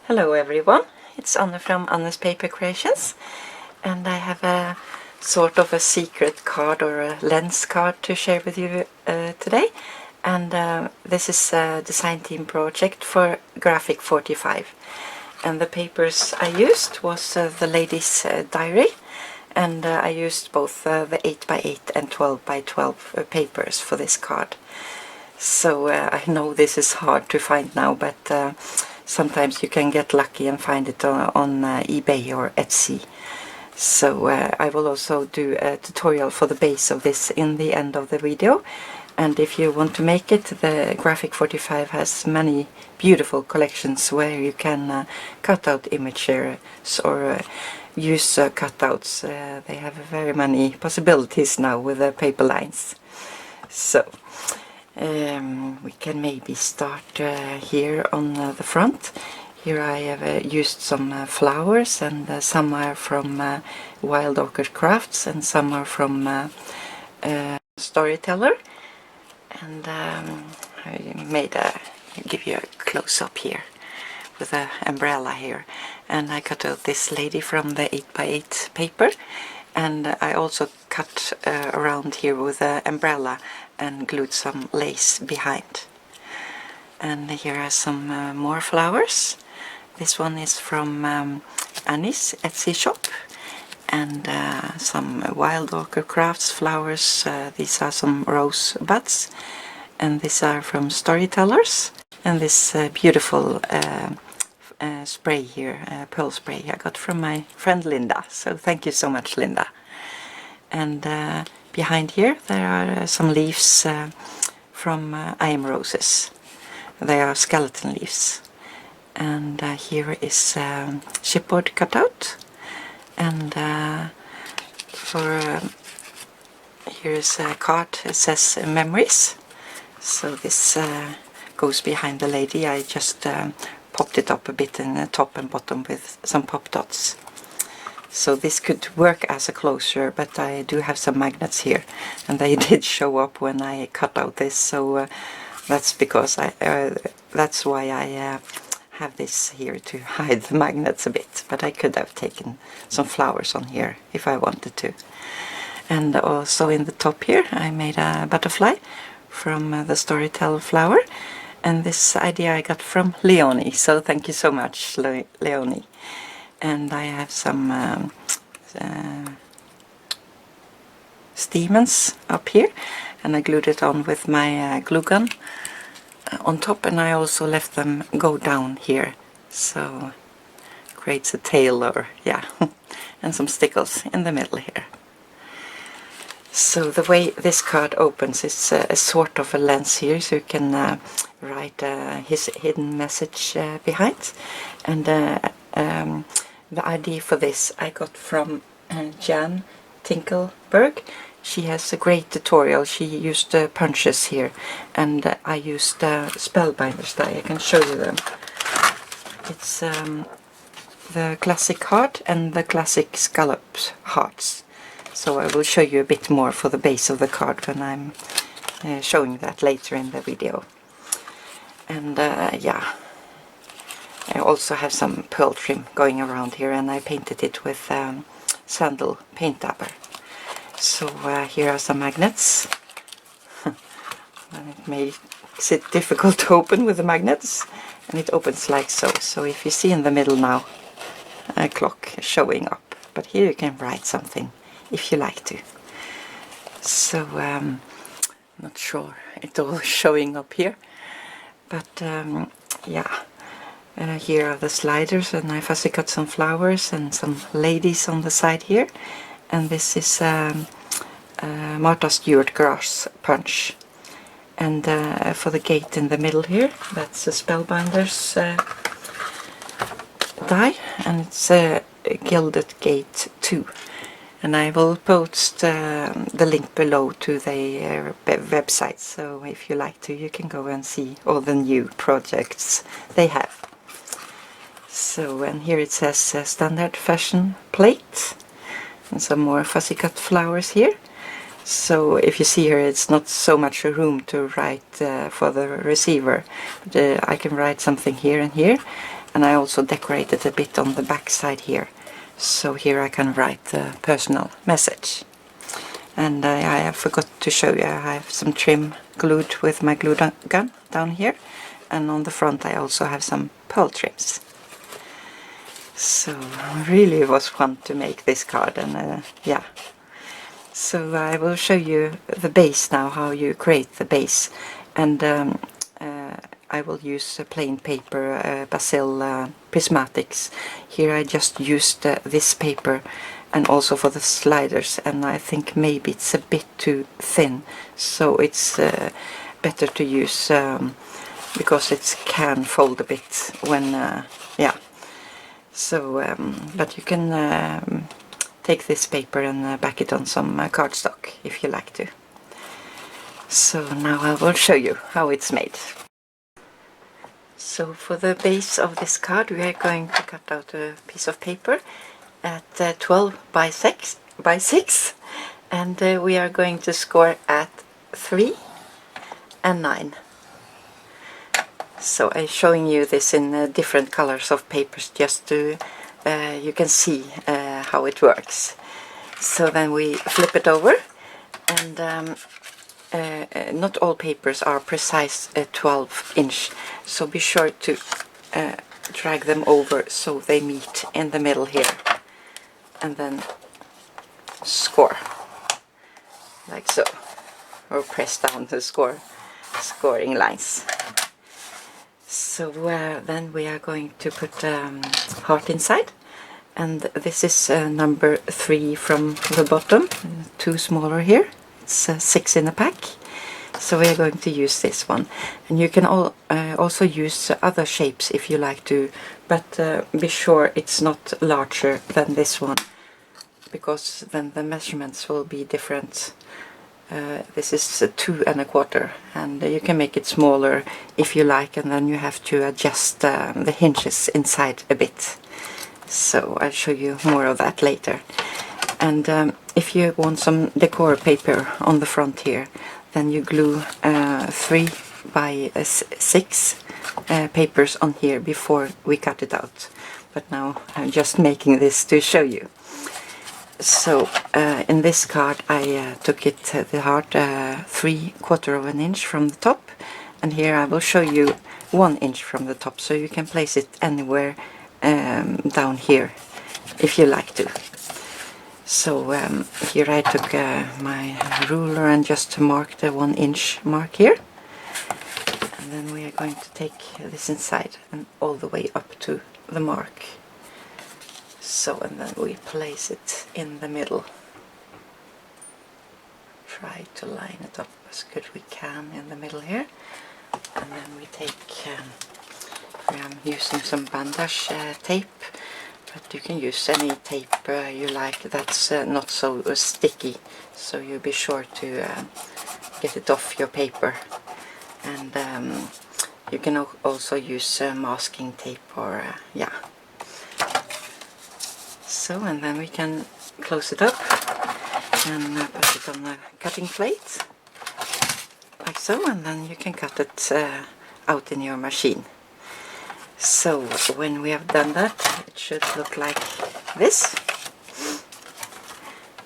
Hello everyone, it's Anne from Anne's Paper Creations, and I have a sort of a secret card or a lens card to share with you today. And this is a design team project for Graphic 45. And the papers I used was the lady's diary, and I used both the 8x8 and 12x12 papers for this card. So I know this is hard to find now, but sometimes you can get lucky and find it on eBay or Etsy. So I will also do a tutorial for the base of this in the end of the video. And if you want to make it, the Graphic 45 has many beautiful collections where you can cut out images or use cutouts. They have very many possibilities now with the paper lines. So we can maybe start here on the front. Here I have used some flowers, and some are from Wild Orchid Crafts and some are from Storyteller. And I made give you a close-up here with an umbrella here. And I cut out this lady from the 8x8 paper. And I also cut around here with an umbrella and glued some lace behind. And here are some more flowers. This one is from Annie's Etsy shop. And some Wild Orchid Crafts flowers. These are some rose buds. And these are from Storytellers. And this beautiful spray here, pearl spray, I got from my friend Linda. So thank you so much, Linda. And behind here there are some leaves from Iamroses. They are skeleton leaves. And here is chipboard cutout. And here is a card. It says memories. So this goes behind the lady. I just popped it up a bit in the top and bottom with some pop dots. So this could work as a closure, but I do have some magnets here, and they did show up when I cut out this. So that's because that's why I have this here to hide the magnets a bit. But I could have taken some flowers on here if I wanted to. And also in the top here I made a butterfly from the Storyteller flower, and this idea I got from Leonie, so thank you so much, Leonie. And I have some stamens up here, and I glued it on with my glue gun on top, and I also left them go down here, so creates a tail, or yeah, and some stickles in the middle here. So the way this card opens is a sort of a lens here, so you can write his hidden message behind. And the idea for this I got from Jan Tinklenber. She has a great tutorial. She used punches here, and I used Spellbinders die. I can show you them. It's the classic heart and the classic scalloped hearts. So I will show you a bit more for the base of the card when I'm showing that later in the video. And yeah, I also have some pearl trim going around here, and I painted it with sandal paint dabber. So here are some magnets. And it makes it difficult to open with the magnets, and it opens like so. So if you see in the middle now a clock showing up, but here you can write something if you like to. So not sure it's all showing up here, but yeah, here are the sliders, and I fussy cut some flowers and some ladies on the side here. And this is Martha Stewart grass punch. And for the gate in the middle here, that's a Spellbinders die, and it's a Gilded Gate 2. And I will post the link below to their website, so if you like to, you can go and see all the new projects they have. So, and here it says standard fashion plate, and some more fussy cut flowers here. So if you see here, it's not so much a room to write for the receiver, but I can write something here and here. and I also decorated a bit on the back side here, so here I can write the personal message. And I forgot to show you, I have some trim glued with my glue gun down here, and on the front I also have some pearl trims. So really it was fun to make this card, and yeah. So I will show you the base now, how you create the base, and I will use plain paper, Bazzil Prismatics. Here I just used this paper, and also for the sliders, and I think maybe it's a bit too thin, so it's better to use because it can fold a bit when yeah. So but you can take this paper and back it on some cardstock if you like to. So now I will show you how it's made. So for the base of this card we are going to cut out a piece of paper at 12 by 6, and we are going to score at 3 and 9. So I'm showing you this in different colors of papers just to you can see how it works. So then we flip it over, and not all papers are precise 12-inch, so be sure to drag them over so they meet in the middle here, and then score like so, or press down the scoring lines. So then we are going to put heart inside, and this is number 3 from the bottom, 2 smaller here. It's 6 in a pack, so we are going to use this one. And you can also use other shapes if you like to, but be sure it's not larger than this one, because then the measurements will be different. This is 2 1/4, and you can make it smaller if you like, and then you have to adjust the hinges inside a bit. So I'll show you more of that later. And if you want some decor paper on the front here, then you glue 3 by 6 papers on here before we cut it out. But now I'm just making this to show you. So in this card I took it the heart 3/4 of an inch from the top, and here I will show you 1 inch from the top, so you can place it anywhere down here if you like to. So here I took my ruler and just marked the 1 inch mark here, and then we are going to take this inside and all the way up to the mark. So, and then we place it in the middle. Try to line it up as good we can in the middle here. And then we take, I'm using some bandage tape, but you can use any tape you like that's not so sticky. So you be sure to get it off your paper. And you can also use masking tape or, yeah. So, and then we can close it up and put it on the cutting plate, like so, and then you can cut it out in your machine. So, when we have done that, it should look like this.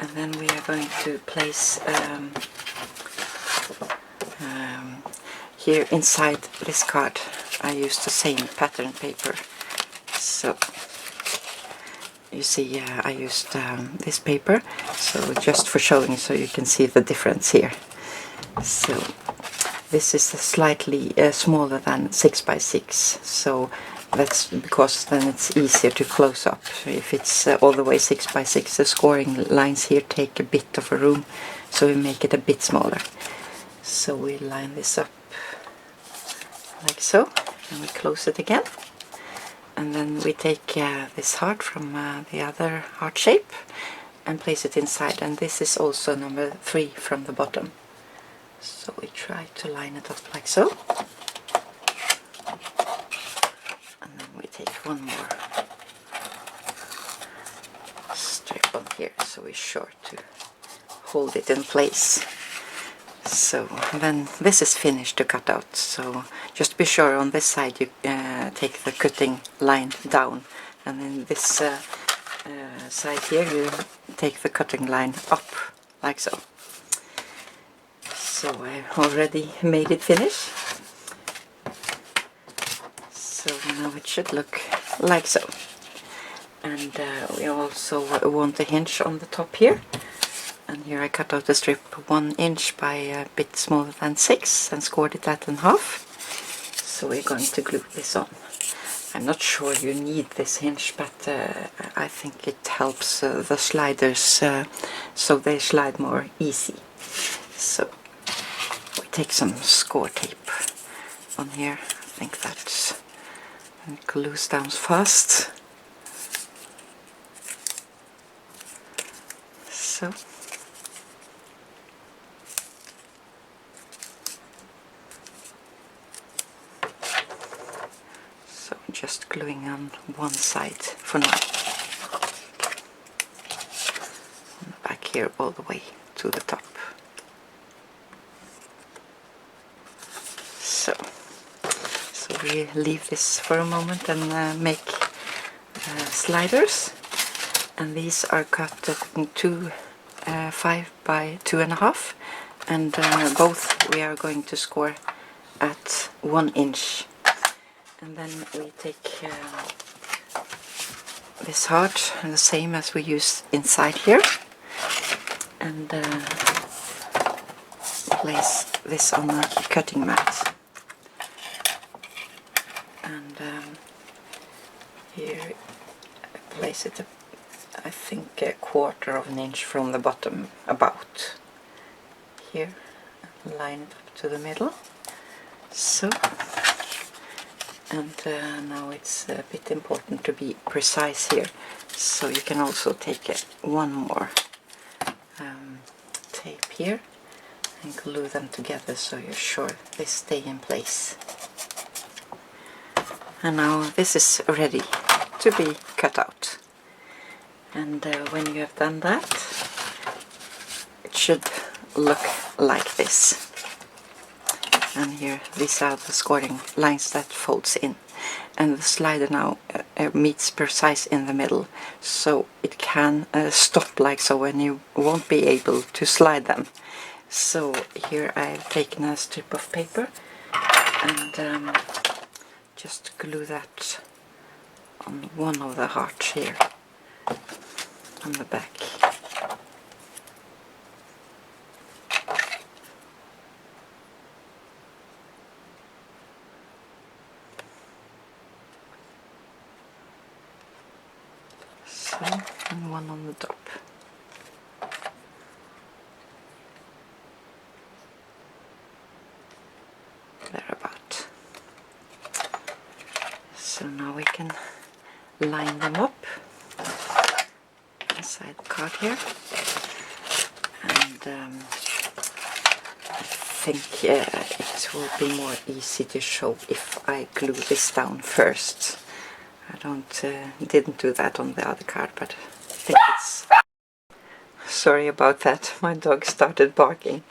And then we are going to place here inside this card, I used the same pattern paper. So, you see, I used this paper, so just for showing, so you can see the difference here. So this is slightly smaller than 6 by 6, so that's because then it's easier to close up. If it's all the way 6 by 6, the scoring lines here take a bit of a room, so we make it a bit smaller. So we line this up like so, and we close it again. And then we take this heart from the other heart shape and place it inside, and this is also number 3 from the bottom. So we try to line it up like so. And then we take one more strip on here, so we're sure to hold it in place. So then this is finished to cut out, so just be sure on this side you take the cutting line down, and in this side here you take the cutting line up, like so. So I already made it finish. So now it should look like so. And we also want a hinge on the top here. And here I cut out the strip 1 inch by a bit smaller than 6 and scored it at in half. So we're going to glue this on. I'm not sure you need this hinge, but I think it helps the sliders so they slide more easy. So we take some score tape on here. I think that glues down fast. So. Just gluing on one side for now. And back here all the way to the top. So we leave this for a moment and make sliders. And these are cut at 5 by 2.5, and both we are going to score at 1 inch. And then we take this heart, the same as we used inside here, and place this on the cutting mat. And here I place it, I think, 1/4 of an inch from the bottom, about here, and line it up to the middle. So. And now it's a bit important to be precise here, so you can also take one more tape here and glue them together so you're sure they stay in place. And now this is ready to be cut out. And when you have done that, it should look like this. And here, these are the scoring lines that folds in. And the slider now meets precise in the middle, so it can stop like so, and you won't be able to slide them. So here I've taken a strip of paper and just glue that on one of the hearts here on the back. And one on the top. Thereabout. So now we can line them up inside the card here, and I think it will be more easy to show if I glue this down first. I didn't do that on the other card, but I think it's... Sorry about that, my dog started barking.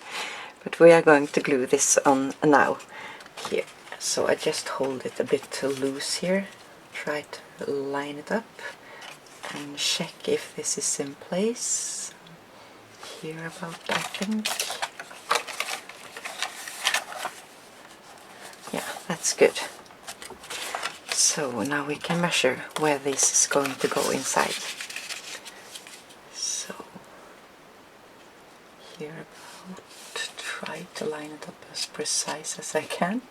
But we are going to glue this on now, here. So I just hold it a bit loose here, try to line it up, and check if this is in place. Here about, I think. Yeah, that's good. So now we can measure where this is going to go inside. So here about, try to line it up as precise as I can.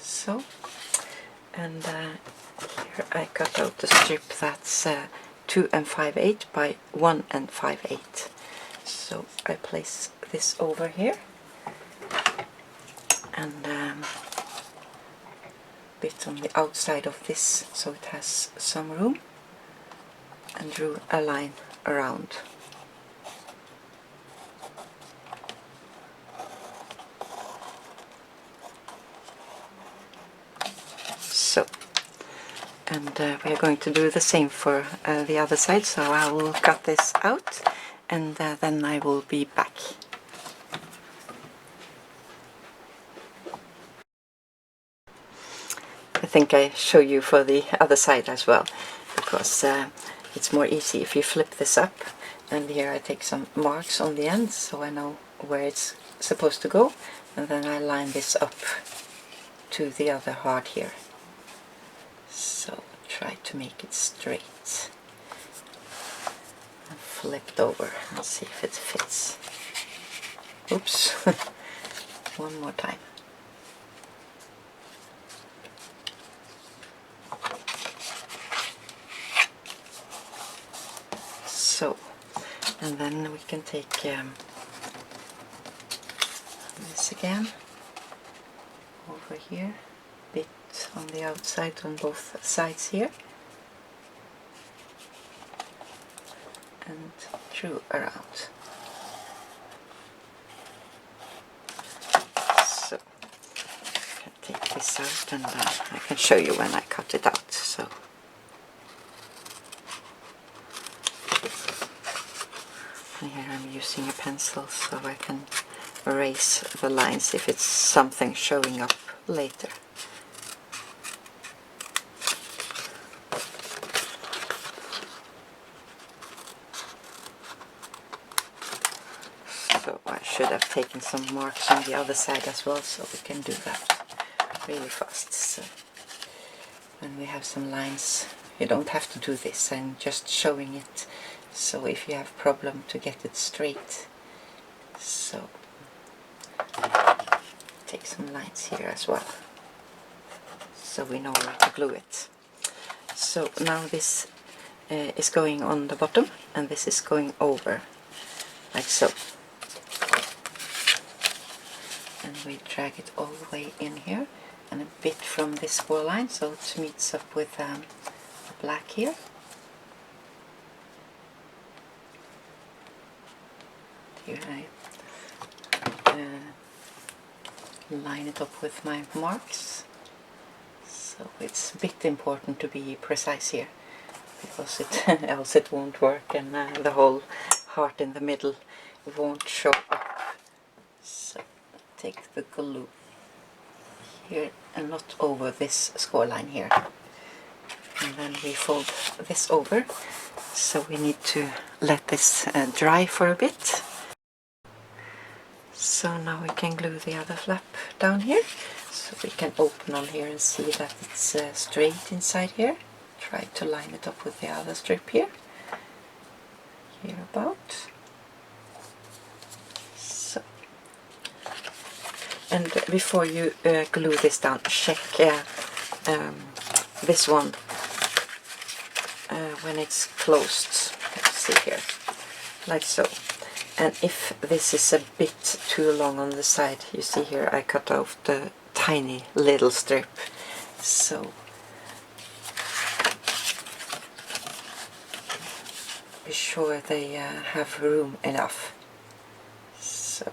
So, and here I cut out the strip that's 2 5/8 by 1 5/8. So I place this over here and bit on the outside of this so it has some room, and drew a line around. So, And we are going to do the same for the other side, so I will cut this out and then I will be back. I think I show you for the other side as well, because it's more easy if you flip this up. And here I take some marks on the end so I know where it's supposed to go, and then I line this up to the other heart here. So try to make it straight. And flip it over and see if it fits. Oops. One more time. So, and then we can take this again over here, bit on the outside on both sides here, and through around. So I can take this out and I can show you when I cut it out. So. And here I'm using a pencil so I can erase the lines if it's something showing up later. So I should have taken some marks on the other side as well, so we can do that really fast. So when we have some lines, you don't have to do this, I'm just showing it. So if you have problem to get it straight, so take some lines here as well, so we know where to glue it. So now this is going on the bottom, and this is going over, like so. And we drag it all the way in here, and a bit from this score line, so it meets up with the black here. Here I line it up with my marks, so it's a bit important to be precise here, because else it won't work, and the whole heart in the middle won't show up. So take the glue here and not over this score line here, and then we fold this over, so we need to let this dry for a bit. So now we can glue the other flap down here, so we can open on here and see that it's straight inside here. Try to line it up with the other strip here, about. So, and before you glue this down, check this one when it's closed. Let's see here, like so. And if this is a bit too long on the side, you see here I cut off the tiny little strip, so be sure they have room enough. So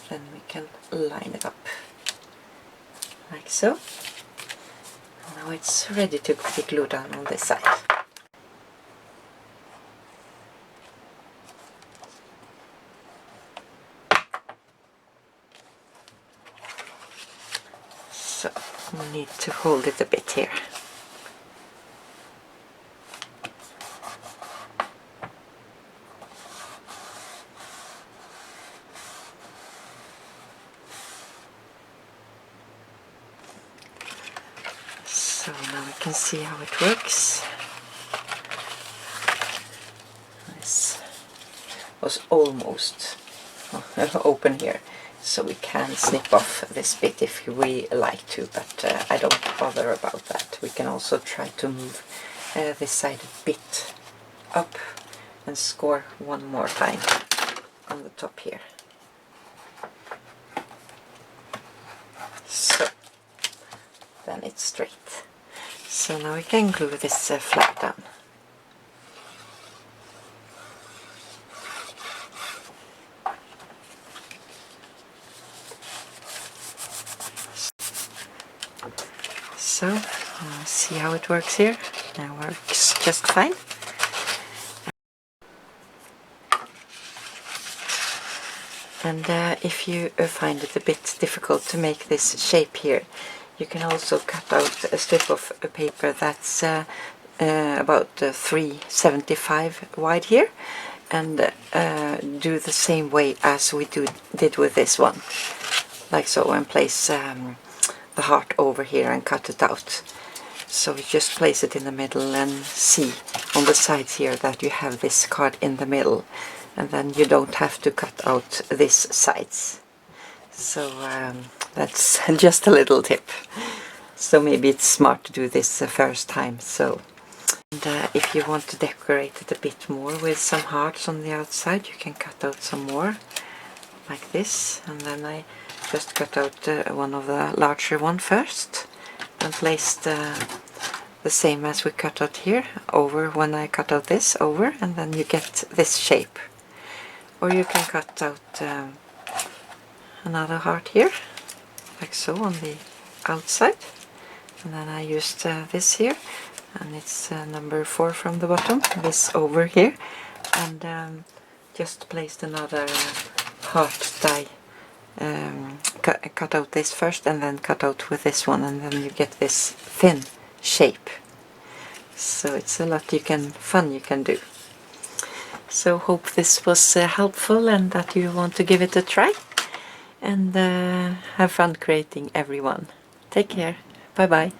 then we can line it up, like so. Now it's ready to be glued down on this side. So we need to hold it a bit here. So now we can see how it works. This was almost open here, so we can snip off this bit if we like to, but I don't bother about that. We can also try to move this side a bit up and score one more time on the top here. So then it's straight. So now we can glue this flap down. So, see how it works here. That works just fine. And if you find it a bit difficult to make this shape here, you can also cut out a strip of paper that's about 375 wide here, and do the same way as we did with this one, like so, and place the heart over here and cut it out. So you just place it in the middle and see on the sides here that you have this card in the middle, and then you don't have to cut out these sides. So that's just a little tip. So maybe it's smart to do this the first time. So, and if you want to decorate it a bit more with some hearts on the outside, you can cut out some more like this. And then I just cut out one of the larger one first and placed the same as we cut out here over when I cut out this over, and then you get this shape. Or you can cut out another heart here, like so, on the outside. And then I used this here, and it's number 4 from the bottom, this over here. And just placed another heart die. Cut out this first and then cut out with this one, and then you get this thin shape. So it's a lot fun you can do. So hope this was helpful and that you want to give it a try. And have fun creating, everyone. Take care. Bye bye.